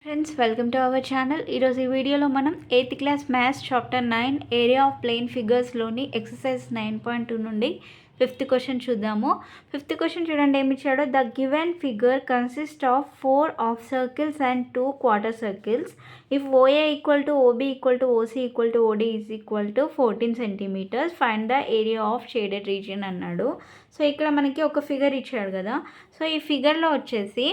Friends, welcome to our channel. ఈరోజు ఈ వీడియోలో మనం 8th class maths chapter 9 area of plane ఫిగర్స్లోని ఎక్సర్సైజ్ 9.2 నుండి 5th క్వశ్చన్ చూద్దాము. 5th క్వశ్చన్ చూడండి ఏమి ఇచ్చాడో. The given figure consist of 4 half circles and 2 quarter circles. If OA equal to OB equal to OC equal to OD is equal to 14 centimetres, find the area of shaded region అన్నాడు. So ఇక్కడ మనకి ఒక figure ఇచ్చాడు కదా. So ఈ ఫిగర్లో వచ్చేసి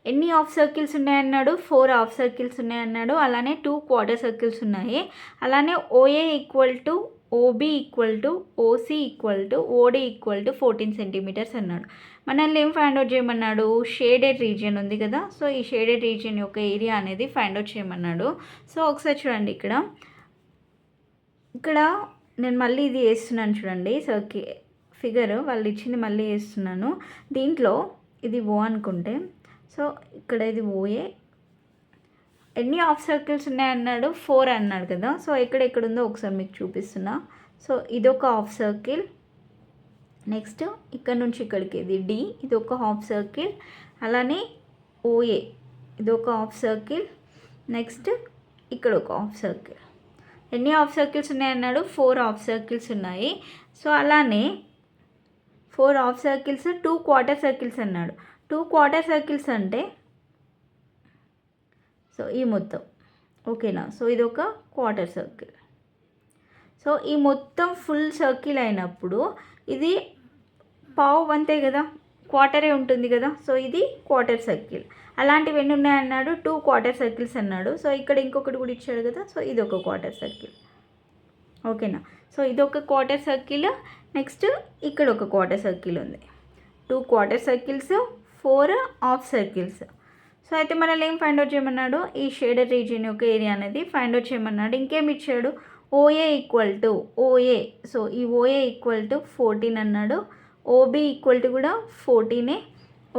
ఎన్ని హాఫ్ సర్కిల్స్ ఉన్నాయన్నాడు? 4 హాఫ్ సర్కిల్స్ ఉన్నాయన్నాడు. అలానే 2 క్వార్టర్ సర్కిల్స్ ఉన్నాయి. అలానే OA equal to OB equal to OC equal to OD equal to 14 centimetres అన్నాడు. మనల్ని ఏం ఫైండ్ అవుట్ చేయమన్నాడు? షేడెడ్ రీజియన్ ఉంది కదా. సో ఈ షేడెడ్ రీజియన్ యొక్క ఏరియా అనేది ఫైండ్ అవుట్ చేయమన్నాడు. సో ఒకసారి చూడండి, ఇక్కడ నేను మళ్ళీ ఇది వేస్తున్నాను చూడండి. ఫిగర్ వాళ్ళు ఇచ్చింది మళ్ళీ వేస్తున్నాను. దీంట్లో ఇది ఓ అనుకుంటే, సో ఇక్కడ ఇది ఓఏ. ఎన్ని హాఫ్ సర్కిల్స్ ఉన్నాయన్నాడు? 4 అన్నాడు కదా. సో ఎక్కడ ఉందో ఒకసారి మీకు చూపిస్తున్నా. సో ఇదొక హాఫ్ సర్కిల్. నెక్స్ట్ ఇక్కడ నుంచి ఇక్కడికి ఇది డి, ఇది ఒక హాఫ్ సర్కిల్. అలానే ఓఏ ఇదొక హాఫ్ సర్కిల్. నెక్స్ట్ ఇక్కడ ఒక హాఫ్ సర్కిల్. ఎన్ని హాఫ్ సర్కిల్స్ ఉన్నాయన్నాడు? 4 హాఫ్ సర్కిల్స్ ఉన్నాయి. సో అలానే 4 హాఫ్ సర్కిల్స్, 2 క్వార్టర్ సర్కిల్స్ అన్నాడు. 2 క్వార్టర్ సర్కిల్స్ అంటే సో ఈ మొత్తం, ఓకేనా. సో ఇది ఒక క్వార్టర్ సర్కిల్. సో ఈ మొత్తం ఫుల్ సర్కిల్ అయినప్పుడు ఇది పావు వంతే కదా, క్వార్టరే ఉంటుంది కదా. సో ఇది క్వార్టర్ సర్కిల్. అలాంటివి ఎన్ని ఉన్నాయన్నాడు? 2 క్వార్టర్ సర్కిల్స్ అన్నాడు. సో ఇక్కడ ఇంకొకటి కూడా ఇచ్చాడు కదా. సో ఇది ఒక క్వార్టర్ సర్కిల్, ఓకేనా. సో ఇది ఒక క్వార్టర్ సర్కిల్. నెక్స్ట్ ఇక్కడ ఒక క్వార్టర్ సర్కిల్ ఉంది. 2 quarter circles, 4 half circles. So అయితే మనల్ని ఏం ఫైండ్ అవుట్ చేయమన్నాడు? ఈ షేడెడ్ రీజియన్ యొక్క ఏరియా అనేది ఫైండ్ అవుట్ చేయమన్నాడు. ఇంకేమి ఇచ్చాడు? OA equal to OA. So ఈ ఓఏ ఈక్వల్ టు 14 అన్నాడు. ఓబీ ఈక్వల్ టు కూడా 14,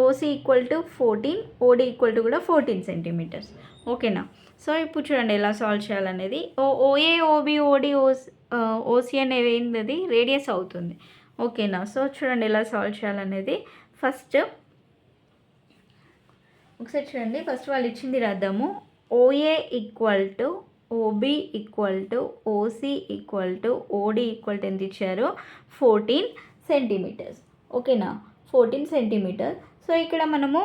OC equal to 14, OD equal to కూడా 14 సెంటీమీటర్స్, ఓకేనా. సో ఇప్పుడు చూడండి ఎలా సాల్వ్ చేయాలనేది. ఓఏ, ఓబీ, ఓడి, ఓసీ అనేవి ఏంటది? రేడియస్ అవుతుంది, ఓకేనా. సో చూడండి ఎలా సాల్వ్ చేయాలనేది. ఫస్ట్ ఒకసారి చూడండి. ఫస్ట్ వాళ్ళు ఇచ్చింది రాద్దాము. OA equal to OB equal to OC equal to OD equal to ఎంత ఇచ్చారు? 14 సెంటీమీటర్స్, ఓకేనా. 14 సెంటీమీటర్. సో ఇక్కడ మనము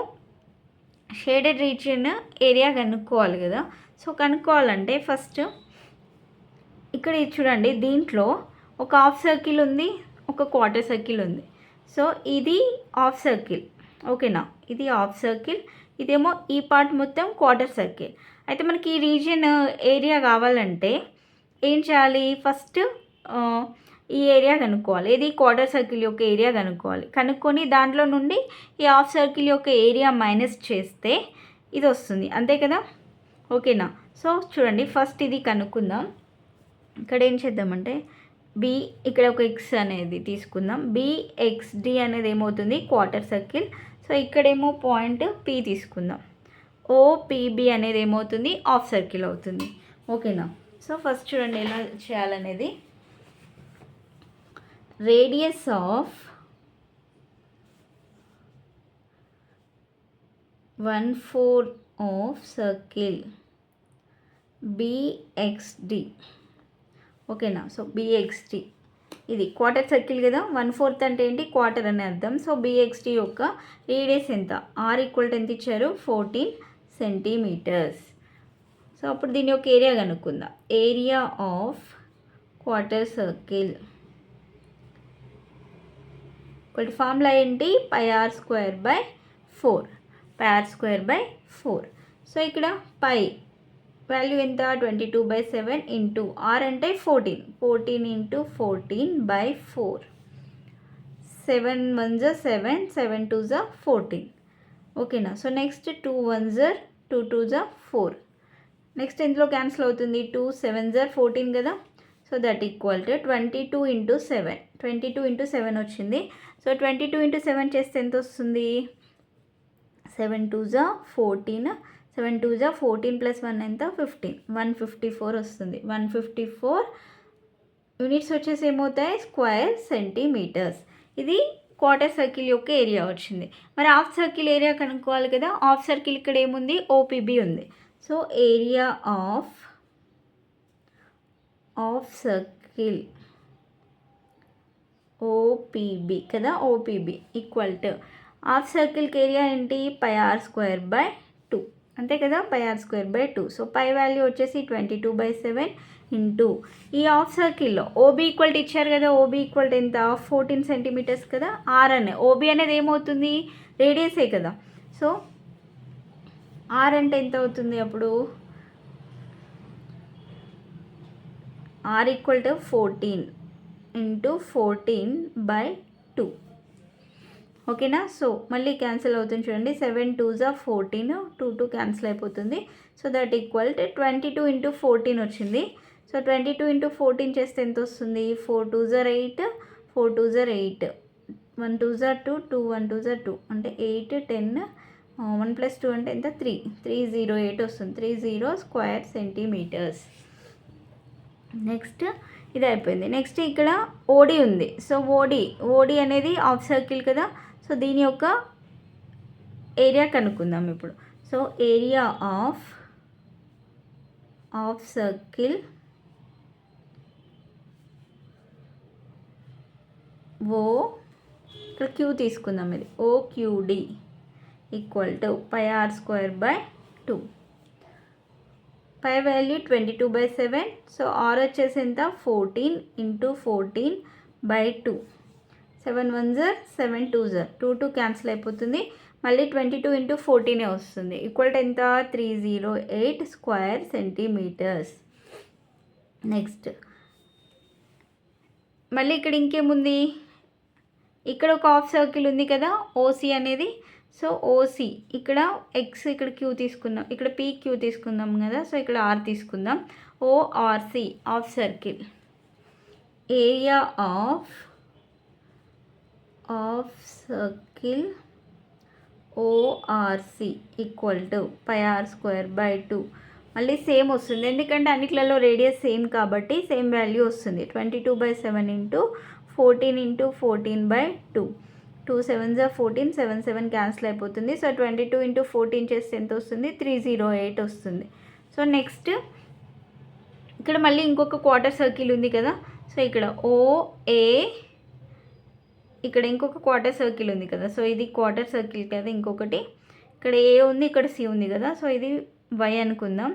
షేడెడ్ రీజియన్ ఏరియా కనుక్కోవాలి కదా. సో కనుక్కోవాలంటే ఫస్ట్ ఇక్కడ చూడండి, దీంట్లో ఒక హాఫ్ సర్కిల్ ఉంది, ఒక క్వార్టర్ సర్కిల్ ఉంది. సో ఇది హాఫ్ సర్కిల్, ఓకేనా. ఇది హాఫ్ సర్కిల్, ఇదేమో ఈ పార్ట్ మొత్తం క్వార్టర్ సర్కిల్. అయితే మనకి ఈ రీజియన్ ఏరియా కావాలంటే ఏం చేయాలి? ఫస్ట్ ఈ ఏరియా కనుక్కోవాలి. ఇది క్వార్టర్ సర్కిల్ యొక్క ఏరియా కనుక్కొని దాంట్లో నుండి ఈ హాఫ్ సర్కిల్ యొక్క ఏరియా మైనస్ చేస్తే ఇది వస్తుంది, అంతే కదా, ఓకేనా. సో చూడండి, ఫస్ట్ ఇది కనుక్కుందాం. ఇక్కడ ఏం చేద్దామంటే బి, ఇక్కడ ఒక ఎక్స్ అనేది తీసుకుందాం. బిఎక్స్డి అనేది ఏమవుతుంది? Quarter circle. సో ఇక్కడేమో పాయింట్ పి తీసుకుందాం. ఓపిబి అనేది ఏమవుతుంది? హాఫ్ సర్కిల్ అవుతుంది, ఓకేనా. సో ఫస్ట్ చూడండి ఎలా చేయాలనేది. రేడియస్ ఆఫ్ 1/4 ఆఫ్ సర్కిల్ బిఎక్స్డి, ఓకేనా. సో బిఎక్స్డి ఇది క్వార్టర్ సర్కిల్ కదా. 1/4 అంటే ఏంటి? క్వార్టర్ అని అర్థం. సో బిఎక్స్డి యొక్క రేడియస్ ఎంత? ఆర్ ఈక్వల్ టు ఎంత ఇచ్చారు? 14 సెంటీమీటర్స్. సో అప్పుడు దీని యొక్క ఏరియా కనుక్కుందాం. Area of quarter circle formula ఏంటి? πr²/4, πr²/4. సో ఇక్కడ పై వాల్యూ ఎంత? 22/7 ఇంటూ ఆర్ అంటే 14 ఇంటూ 14/4. 7 1s 7, 7 2s 14, ఓకేనా. So next 2 1s 2 2s 4. Next ఇందులో క్యాన్సిల్ అవుతుంది. 2 7s 14 కదా. So that equal to 22 into 7. 22 into 7 వచ్చింది. సో 22 ఇంటూ 7 చేస్తే ఎంత వస్తుంది? 7 2s 14, 7 2s 14 ప్లస్ 1 ఎంత? 15, 154 వస్తుంది. 154 యూనిట్స్ వచ్చేసి ఏమవుతాయి? Square centimetres. ఇది క్వార్టర్ సర్కిల్ యొక్క ఏరియా వచ్చింది. మరి హాఫ్ సర్కిల్ ఏరియా కనుక్కోవాలి కదా. హాఫ్ సర్కిల్ ఇక్కడ ఏముంది, ఓపీబీ ఉంది. So area of circle OPB కదా, OPB equal to half సర్కిల్కి area ఏంటి, πr²/2 అంతే కదా, πr²/2. సో పై వాల్యూ వచ్చేసి 22/7 ఇంటూ ఈ హాఫ్ సర్కిల్లో ఓబీ ఈక్వల్ టు ఇచ్చారు కదా, ఓబీ ఈక్వల్ టు ఎంత, 14 సెంటీమీటర్స్ కదా. ఆర్ అనే ఓబీ అనేది ఏమవుతుంది, రేడియసే కదా. సో ఆర్ అంటే ఎంత అవుతుంది అప్పుడు, ఆర్ ఈక్వల్ టు 14 ఇంటూ 14/2. ఓకేనా. సో మళ్ళీ క్యాన్సిల్ అవుతుంది చూడండి, 7 2s 14, 2 2 క్యాన్సిల్ అయిపోతుంది. So that equal to 22 into 14 వచ్చింది. సో 22 ఇంటూ 14 చేస్తే ఎంత వస్తుంది, 4 2s 8, 4 2s 8, 1 2s 2, 2 1 2s 2 అంటే 8 10, 1 + 2 అంటే ఎంత, 308 వస్తుంది. 30 స్క్వేర్ సెంటీమీటర్స్. నెక్స్ట్ ఇది అయిపోయింది. నెక్స్ట్ ఇక్కడ ఓడి ఉంది. సో ఓడి అనేది హాఫ్ సర్కిల్ కదా. సో దీని యొక్క ఏరియా కనుక్కుందాం ఇప్పుడు. So area of circle O, ఇక్కడ క్యూ తీసుకుందాం, ఇది OQD equal to πr²/2. Pi value 22/7. So R వచ్చేసి ఎంత, 14 ఇంటూ 14/2. 7 1s 7 2s 2 2 క్యాన్సిల్ అయిపోతుంది. మళ్ళీ 22 ఇంటూ 14 వస్తుంది. ఈక్వల్ టు ఎంత, 308 స్క్వేర్ సెంటీమీటర్స్. నెక్స్ట్ మళ్ళీ ఇక్కడ ఇంకేముంది, ఇక్కడ ఒక హాఫ్ సర్కిల్ ఉంది కదా, ఓసీ అనేది. సో ఓసీ ఇక్కడ ఎక్స్, ఇక్కడ క్యూ తీసుకుందాం, ఇక్కడ పీ క్యూ తీసుకుందాం కదా. సో ఇక్కడ ఆర్ తీసుకుందాం. ORC half circle area of circle ORC equal to πr²/2. మళ్ళీ సేమ్ వస్తుంది, ఎందుకంటే అన్నిట్లలో రేడియస్ సేమ్ కాబట్టి సేమ్ వాల్యూ వస్తుంది. 22/7 ఇంటూ 14 ఇంటూ 14/2. 2 7s 14, 7 7 క్యాన్సిల్ అయిపోతుంది. సో 22 ఇంటూ 14 చేస్తే ఎంత వస్తుంది, 308 వస్తుంది. సో నెక్స్ట్ ఇక్కడ మళ్ళీ ఇంకొక క్వార్టర్ సర్కిల్ ఉంది కదా. సో ఇక్కడ ఓఏ, ఇక్కడ ఇంకొక క్వార్టర్ సర్కిల్ ఉంది కదా. సో ఇది క్వార్టర్ సర్కిల్ కదా. ఇంకొకటి ఇక్కడ ఏ ఉంది, ఇక్కడ సి ఉంది కదా. సో ఇది వై అనుకుందాం.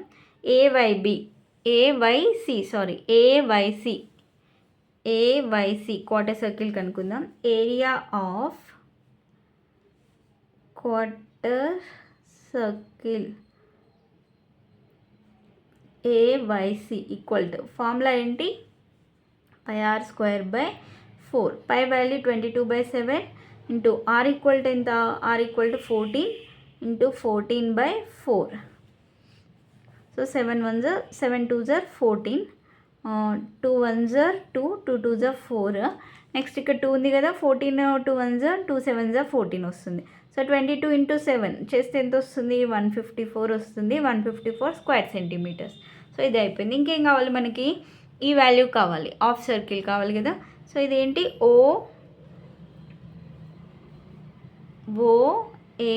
ఏవైసి క్వార్టర్ సర్కిల్ కనుక్కుందాం. Area of quarter circle AYC equal to formula ఏంటి, πr²/4. Pi value 22/7 into R equal to ఎంత, R equal to 14 into 14/4. So 7 1s 7 2s 14, 2 1s 2, 2 2s 4. Next ఇక్కడ 2 ఉంది కదా, 14 2 1s 2 7s 14 వస్తుంది. So 22 into 7 చేస్తే ఎంత వస్తుంది, 154 వస్తుంది. 154 స్క్వేర్ సెంటీమీటర్స్. సో ఇది అయిపోయింది. ఇంకేం కావాలి మనకి, ఈ వాల్యూ కావాలి, హాఫ్ సర్కిల్ కావాలి కదా. సో ఇదేంటి, ఓఏ,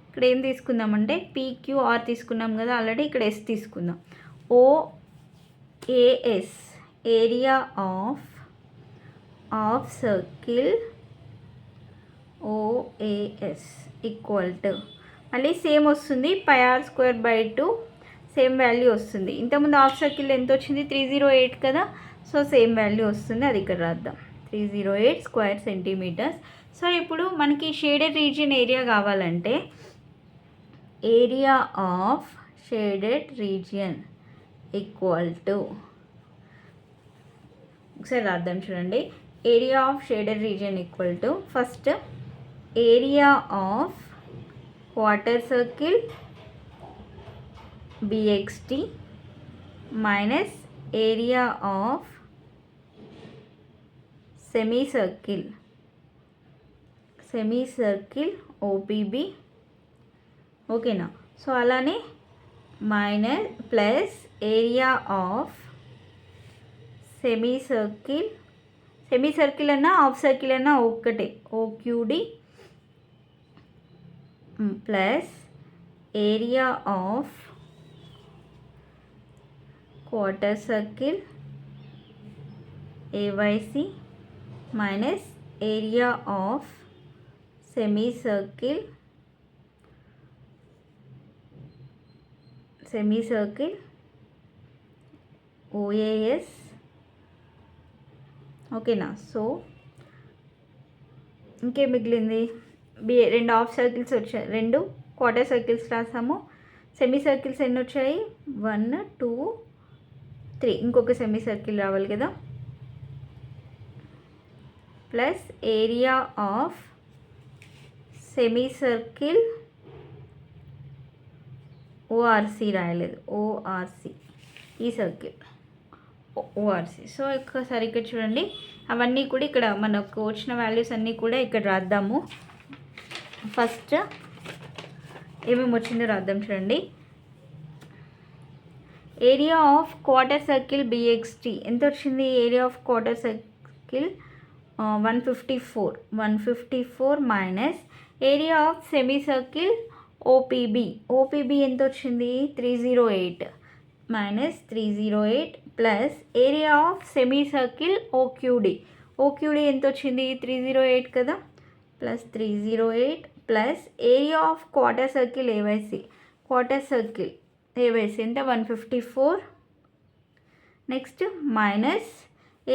ఇక్కడ ఏం తీసుకుందామంటే పీక్యూఆర్ తీసుకున్నాం కదా ఆల్రెడీ. ఇక్కడ ఎస్ తీసుకుందాం. OAS area of circle OAS equal to మళ్ళీ సేమ్ వస్తుంది, πr²/2 సేమ్ వాల్యూ వస్తుంది. ఇంతకుముందు హాఫ్ సర్కిల్ ఎంత వచ్చింది, 308 కదా. సో సేమ్ వాల్యూ వస్తుంది, అది ఇక్కడ రాద్దాం, 308 స్క్వేర్ సెంటీమీటర్స్. సో ఇప్పుడు మనకి షేడెడ్ రీజియన్ ఏరియా కావాలంటే area of shaded region equal to, ఒకసారి రాద్దాం చూడండి. Area of shaded region equal to first area of quarter circle BXT minus area of semicircle OPB. ఓకేనా. సో అలానే minus plus area of semicircle semi circle అన్నా half circle అన్నా ఒక్కటే. OQD plus area of quarter circle AYC minus area of semi circle OAS. ఓకేనా? So ఇంకేం మిగిలింది? రెండు half circles వచ్చాయి, రెండు క్వార్టర్ సర్కిల్స్ రాసాము. సెమీ సర్కిల్స్ ఎన్ని వచ్చాయి? 1 2 3. ఇంకొక సెమీ సర్కిల్ రావాలి కదా. Plus area of semi circle ORC రాయలేదు, ఓఆర్సి ఈ సర్కిల్ ఓఆర్సి. సో ఒక్కసారి ఇక్కడ చూడండి, అవన్నీ కూడా ఇక్కడ మనకు వచ్చిన వాల్యూస్ అన్నీ కూడా ఇక్కడ రాద్దాము. ఫస్ట్ ఏమేమి వచ్చిందో రాద్దాం చూడండి. Area of quarter circle BXT ఎంత వచ్చింది? Area of quarter circle 154 minus area of semi circle OPB ఎంత వచ్చింది? 308 minus 308 plus area of semi circle OQD ఎంత వచ్చింది? 308 కదా, plus 308 plus area of quarter circle AYC ఎంత? 154. Next minus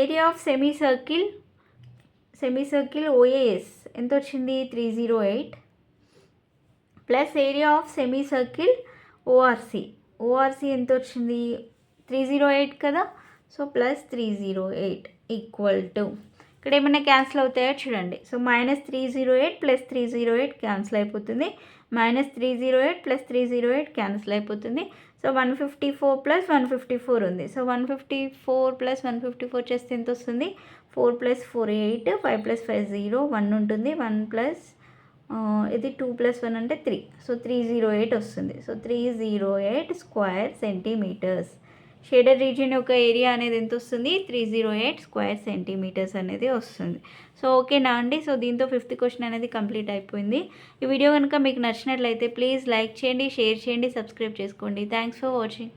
area of semi circle OAS ఎంత వచ్చింది? 308 plus area of semi circle ORC ఎంత వచ్చింది? 308 కదా. సో ప్లస్ 308 ఈక్వల్ టు, ఇక్కడ ఏమైనా క్యాన్సిల్ అవుతాయో చూడండి. సో మైనస్ 308 ప్లస్ 308 క్యాన్సిల్ అయిపోతుంది, మైనస్ 308 ప్లస్ 308 క్యాన్సిల్ అయిపోతుంది. సో 154 ప్లస్ 154 ఉంది. సో 154 ప్లస్ 154 చేస్తే ఎంత వస్తుంది? 4 ప్లస్ 4 8, 5 ప్లస్ 5 0, 1 ఉంటుంది. 1 ప్లస్ ఇది 2 ప్లస్ 1 అంటే 3. సో 308 వస్తుంది. So 308 square centimetres. Shaded region యొక్క ఏరియా అనేది ఎంత వస్తుంది? 308 స్క్వేర్ సెంటీమీటర్స్ అనేది వస్తుంది. సో ఓకేనా అండి. సో దీంతో 5th క్వశ్చన్ అనేది కంప్లీట్ అయిపోయింది. ఈ వీడియో కనుక మీకు నచ్చినట్లయితే ప్లీజ్ లైక్ చేయండి, షేర్ చేయండి, సబ్స్క్రైబ్ చేసుకోండి. Thanks for watching.